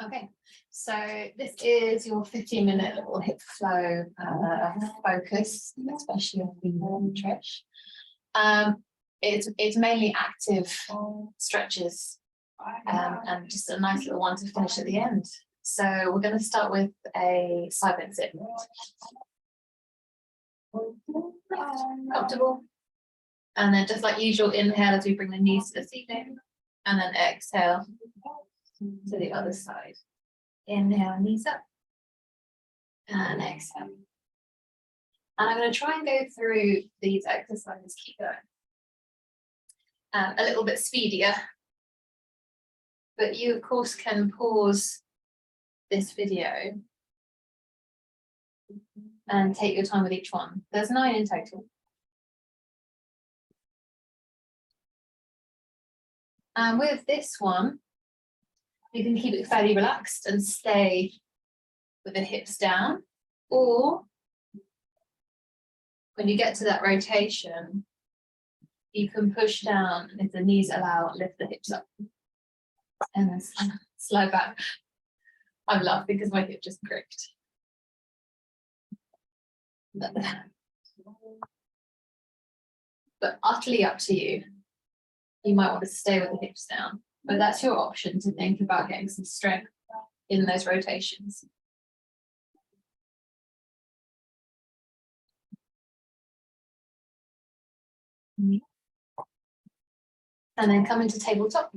Okay, so this is your 15-minute little hip flow focus, especially on the Trish. It's mainly active stretches and just a nice little one to finish at the end. So we're going to start with a side bend sit. Comfortable. And then just like usual, inhale as we bring the knees to the ceiling, and then exhale to the other side. Inhale, knees up, and exhale. And I'm going to try and go through these exercises, keep going. A little bit speedier, but you of course can pause this video and take your time with each one. There's 9 in total. And with this one, you can keep it fairly relaxed and stay with the hips down, or when you get to that rotation, you can push down, and if the knees allow, lift the hips up and then slide back. I'm laughing because my hip just cricked. But utterly up to you. You might want to stay with the hips down, but that's your option to think about getting some strength in those rotations. And then come into tabletop.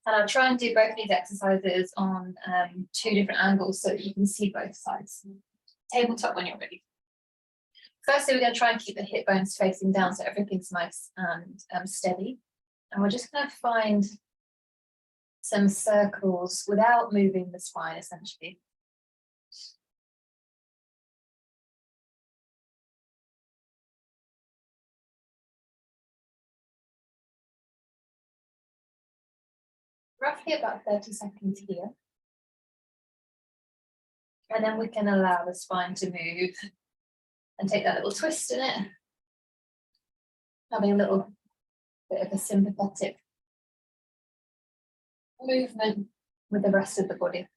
And I'll try and do both these exercises on 2 different angles so that you can see both sides. Tabletop when you're ready. Firstly, we're going to try and keep the hip bones facing down so everything's nice and steady. And we're just going to find some circles without moving the spine, essentially. Roughly about 30 seconds here. And then we can allow the spine to move and take that little twist in it. Having a little bit of a sympathetic movement with the rest of the body.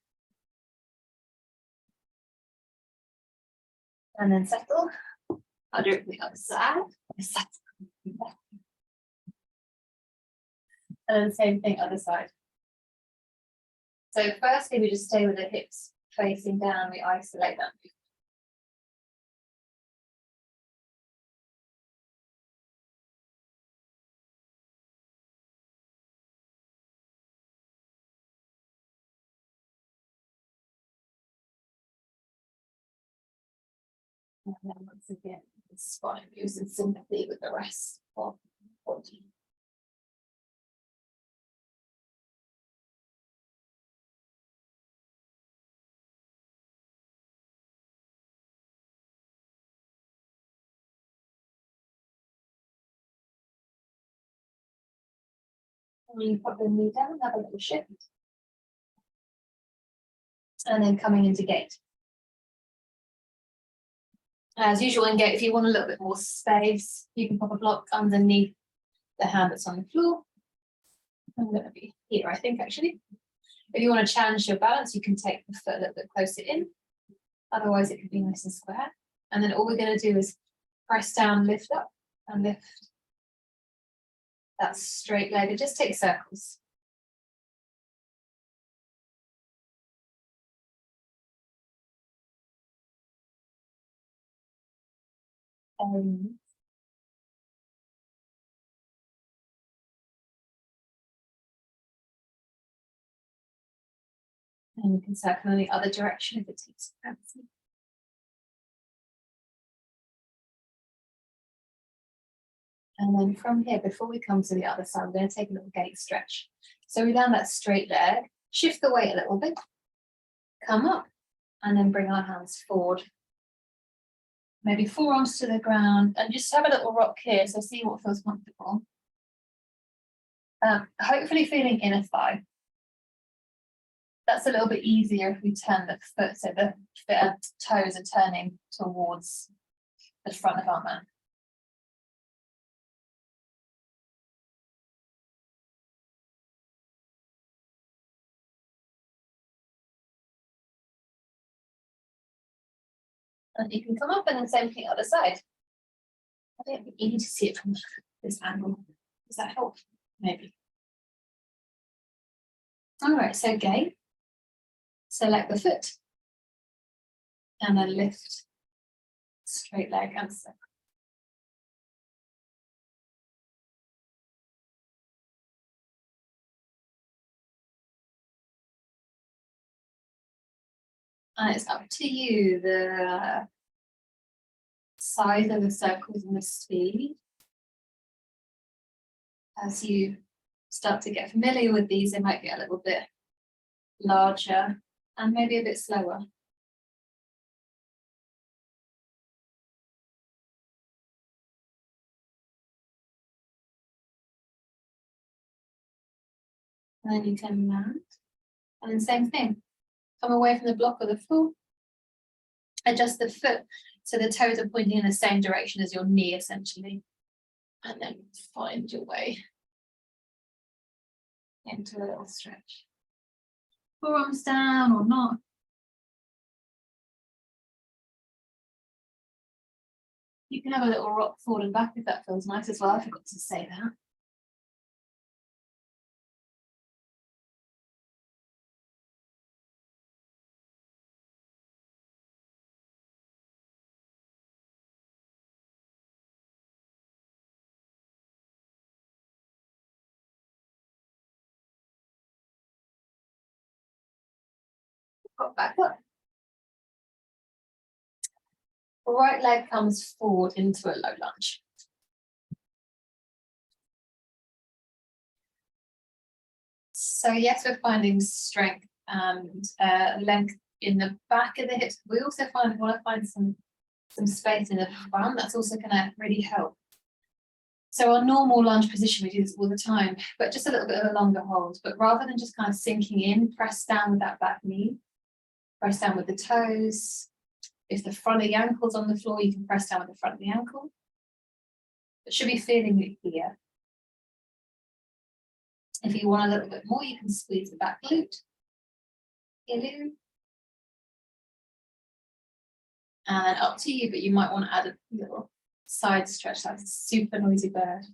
And then settle. I'll do it from the other side. Settle. And then the same thing, other side. So firstly, we just stay with the hips facing down, we isolate that movement. And then once again, the spine moves in sympathy with the rest of the body. And you put the knee down, have a little shift. And then coming into gate. As usual in gate, if you want a little bit more space, you can pop a block underneath the hand that's on the floor. I'm going to be here, I think, actually. If you want to challenge your balance, you can take the foot a little bit closer in. Otherwise, it could be nice and square. And then all we're going to do is press down, lift up, and lift that straight leg. It just takes circles. And you can circle in the other direction if it takes fancy. And then from here, before we come to the other side, we're going to take a little gate stretch. So we're down that straight leg, shift the weight a little bit, come up, and then bring our hands forward. Maybe forearms to the ground, and just have a little rock here, so see what feels comfortable. Hopefully feeling inner thigh. That's a little bit easier if we turn the foot, so the toes are turning towards the front of our mat. And you can come up and then same thing other side. I don't think you need to see it from this angle. Does that help? Maybe. All right, so gate. Select the foot. And then lift. Straight leg and step. And it's up to you, the size of the circles and the speed. As you start to get familiar with these, they might get a little bit larger and maybe a bit slower. And then you can land. And then same thing. Come away from the block or the floor. Adjust the foot so the toes are pointing in the same direction as your knee, essentially. And then find your way into a little stretch. Forearms down or not. You can have a little rock forward and back if that feels nice as well. I forgot to say that. Got back up. Right leg comes forward into a low lunge. So yes, we're finding strength and length in the back of the hips. We also want to find some space in the front. That's also going to really help. So our normal lunge position, we do this all the time, but just a little bit of a longer hold. But rather than just kind of sinking in, press down with that back knee. Press down with the toes. If the front of the ankle's on the floor, you can press down with the front of the ankle. It should be feeling it here. If you want a little bit more, you can squeeze the back glute. And up to you, but you might want to add a little side stretch. That's a super noisy bird.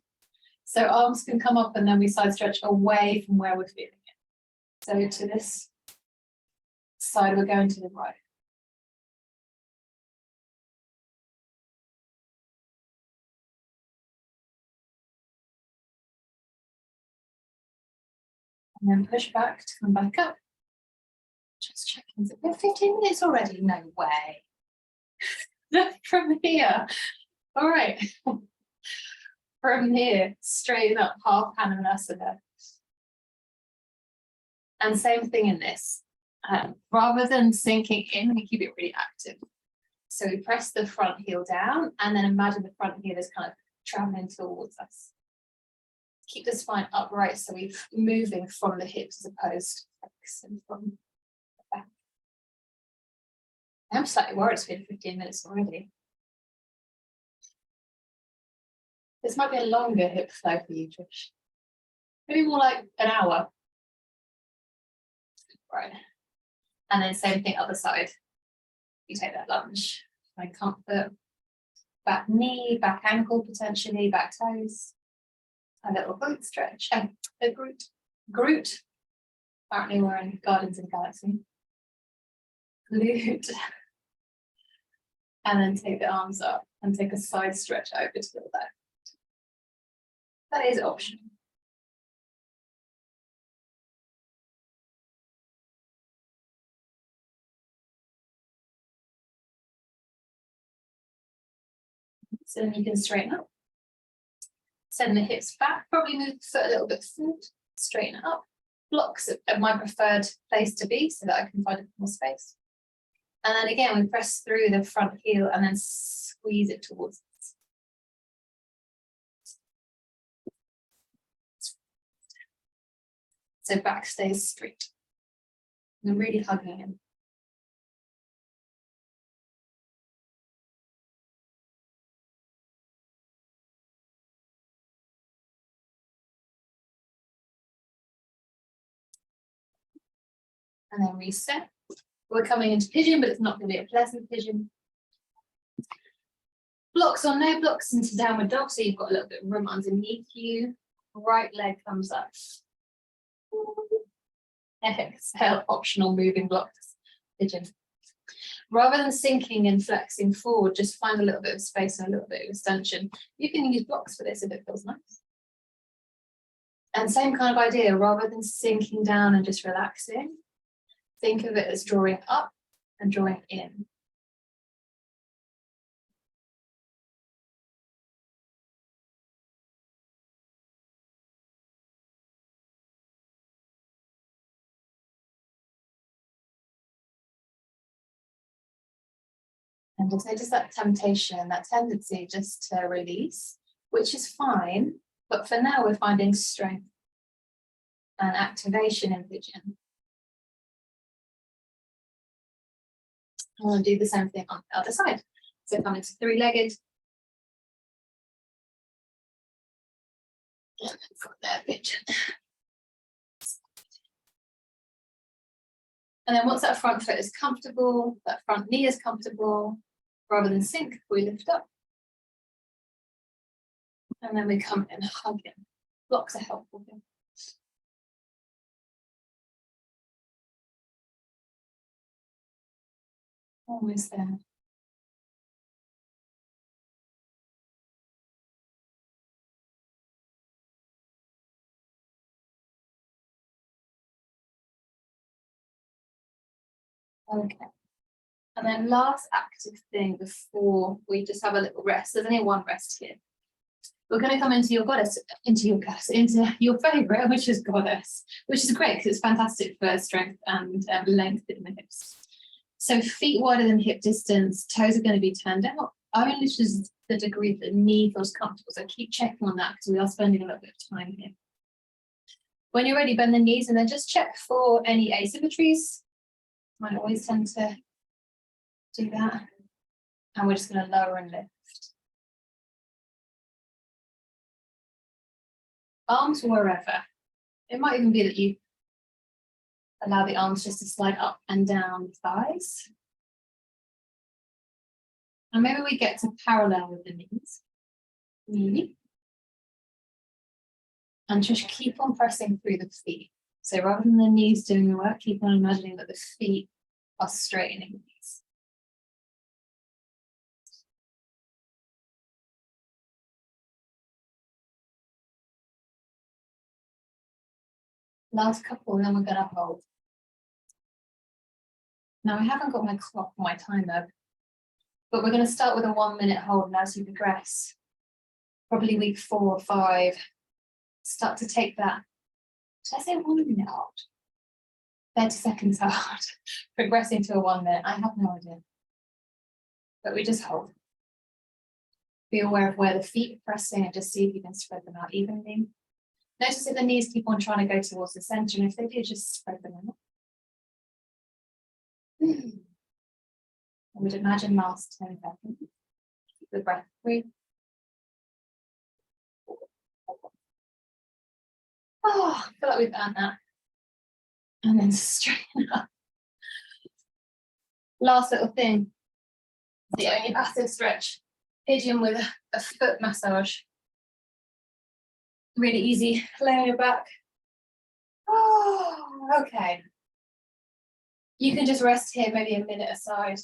So arms can come up and then we side stretch away from where we're feeling it. So to this side, we're going to the right. And then push back to come back up. Just checking, is it 15 minutes already? No way. From here. All right. From here, straighten up, half Hanumanasana. And same thing in this. Rather than sinking in, we keep it really active. So we press the front heel down and then imagine the front heel is kind of traveling towards us. Keep the spine upright so we're moving from the hips as opposed to focusing from the back. I'm slightly worried it's been 15 minutes already. This might be a longer hip flow for you, Trish. Maybe more like an hour. Right. And then same thing, other side. You take that lunge. Find comfort. Back knee, back ankle potentially, back toes. A little glute stretch. A glute. Apparently we're in Guardians of the Galaxy. Glute. And then take the arms up and take a side stretch over to the left. That is optional. So then you can straighten up. Send the hips back, probably move the foot a little bit forward, straighten it up. Blocks at my preferred place to be so that I can find a bit more space. And then again, we press through the front heel and then squeeze it towards us. So back stays straight. And really hugging in. And then reset. We're coming into pigeon, but it's not going to be a pleasant pigeon. Blocks or no blocks into downward dog, so you've got a little bit of room underneath you. Right leg comes up. Exhale, optional moving blocks. Pigeon. Rather than sinking and flexing forward, just find a little bit of space and a little bit of extension. You can use blocks for this if it feels nice. And same kind of idea, rather than sinking down and just relaxing, think of it as drawing up and drawing in. And just notice that temptation, that tendency just to release, which is fine. But for now, we're finding strength and activation in pigeon. I want to do the same thing on the other side. So come into three-legged. And then from there, pigeon. And then once that front foot is comfortable, that front knee is comfortable, rather than sink, we lift up. And then we come in, hug in. Blocks are helpful here. Almost there. Okay. And then last active thing before we just have a little rest. There's only one rest here. We're going to come into your goddess, into your favorite, which is goddess, which is great because it's fantastic for strength and length in the hips. So feet wider than hip distance, toes are going to be turned out, only to the degree that the knee feels comfortable. So keep checking on that because we are spending a little bit of time here. When you're ready, bend the knees and then just check for any asymmetries. Might always tend to do that. And we're just going to lower and lift. Arms wherever. It might even be that you allow the arms just to slide up and down the thighs. And maybe we get to parallel with the knees. Maybe. And just keep on pressing through the feet. So rather than the knees doing the work, keep on imagining that the feet are straightening the knees. Last couple, and then we're going to hold. Now I haven't got my clock or my timer, but we're going to start with a 1 minute hold, and as you progress, probably week 4 or 5, start to take that. Should I say 1 minute hold? 30 seconds hold, progressing to a 1 minute. I have no idea. But we just hold. Be aware of where the feet are pressing and just see if you can spread them out evenly. Notice if the knees keep on trying to go towards the center, and if they do, just spread them out. And we'd imagine last 10 seconds. Keep the breath free. Oh, I feel like we've earned that. And then straighten up. Last little thing. The only passive stretch. Pigeon with a foot massage. Really easy. Lay on your back. Oh, okay. You can just rest here, maybe a minute aside.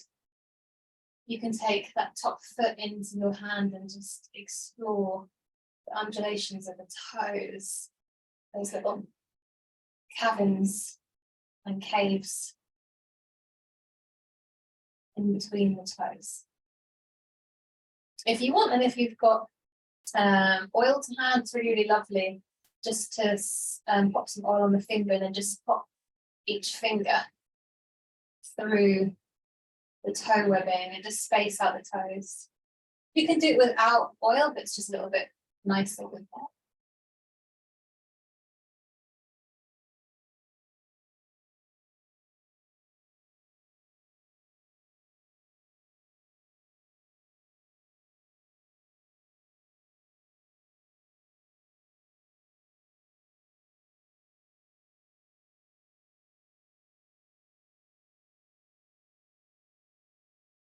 You can take that top foot into your hand and just explore the undulations of the toes, those little caverns and caves in between the toes. If you want, and if you've got oil to hand, it's really, really lovely just to pop some oil on the finger and then just pop each finger through the toe webbing and just space out the toes. You can do it without oil, but it's just a little bit nicer with that.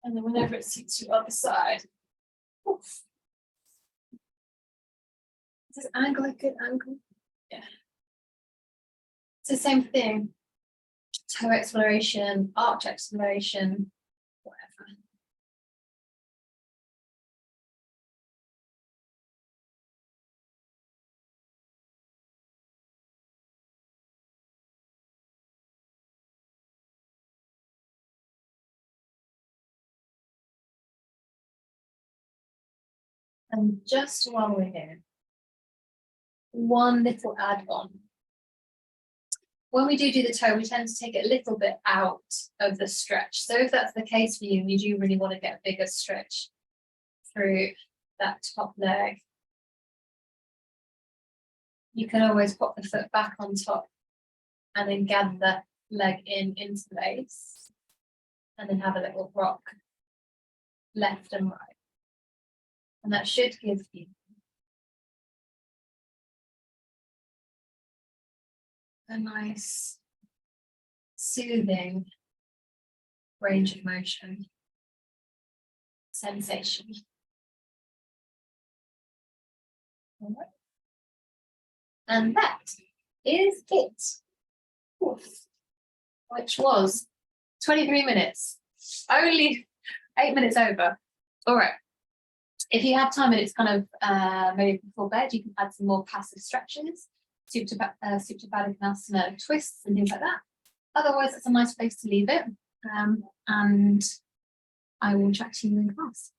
And then whenever it suits your other side. Oof. Is this angle a good angle? Yeah. It's the same thing. Toe exploration, arch exploration, whatever. And just while we're here, one little add-on. When we do the toe, we tend to take it a little bit out of the stretch. So if that's the case for you, and you do really want to get a bigger stretch through that top leg, you can always pop the foot back on top and then gather the leg into the base and then have a little rock left and right. And that should give you a nice soothing range of motion sensation. All right. And that is it. Oof. Which was 23 minutes, only 8 minutes over. All right. If you have time and it's kind of maybe before bed, you can add some more passive stretches, Supta Baddha twists and things like that. Otherwise, it's a nice place to leave it. And I will chat to you in class.